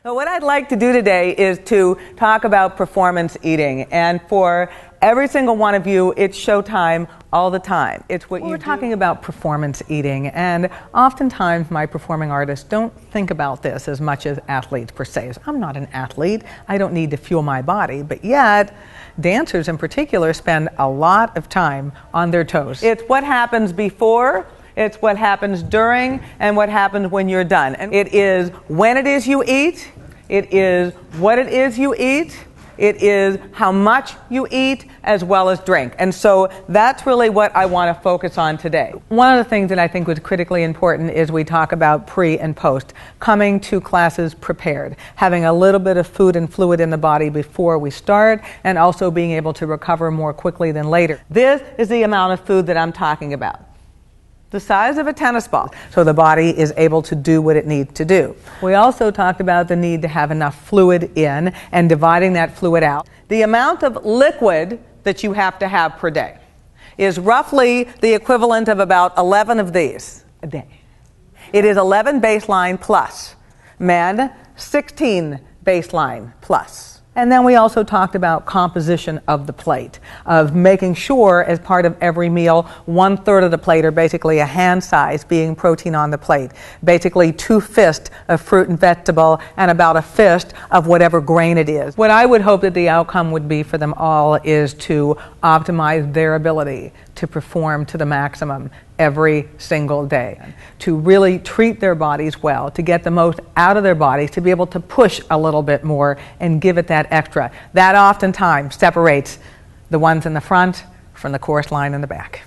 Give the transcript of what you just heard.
So what I'd like to do today is to talk about performance eating. And for every single one of you, it's showtime all the time. It's what we're talking about performance eating. And oftentimes my performing artists don't think about this as much as athletes per se. I'm not an athlete. I don't need to fuel my body. But yet, dancers in particular spend a lot of time on their toes. It's what happens before, it's what happens during, and what happens when you're done. And it is when it is you eat, it is what it is you eat, it is how much you eat, as well as drink. And so that's really what I want to focus on today. One of the things that I think was critically important is we talk about pre and post, coming to classes prepared, having a little bit of food and fluid in the body before we start, and also being able to recover more quickly than later. This is the amount of food that I'm talking about. The size of a tennis ball, so the body is able to do what it needs to do. We also talked about the need to have enough fluid in and dividing that fluid out. The amount of liquid that you have to have per day is roughly the equivalent of about 11 of these a day. It is 11 baseline plus. Men, 16 baseline plus. And then we also talked about composition of the plate, of making sure as part of every meal, 1/3 of the plate, or basically a hand size, being protein on the plate. Basically 2 fists of fruit and vegetable and about a fist of whatever grain it is. What I would hope that the outcome would be for them all is to optimize their ability to perform to the maximum every single day, to really treat their bodies well, to get the most out of their bodies, to be able to push a little bit more and give it that extra. That oftentimes separates the ones in the front from the course line in the back.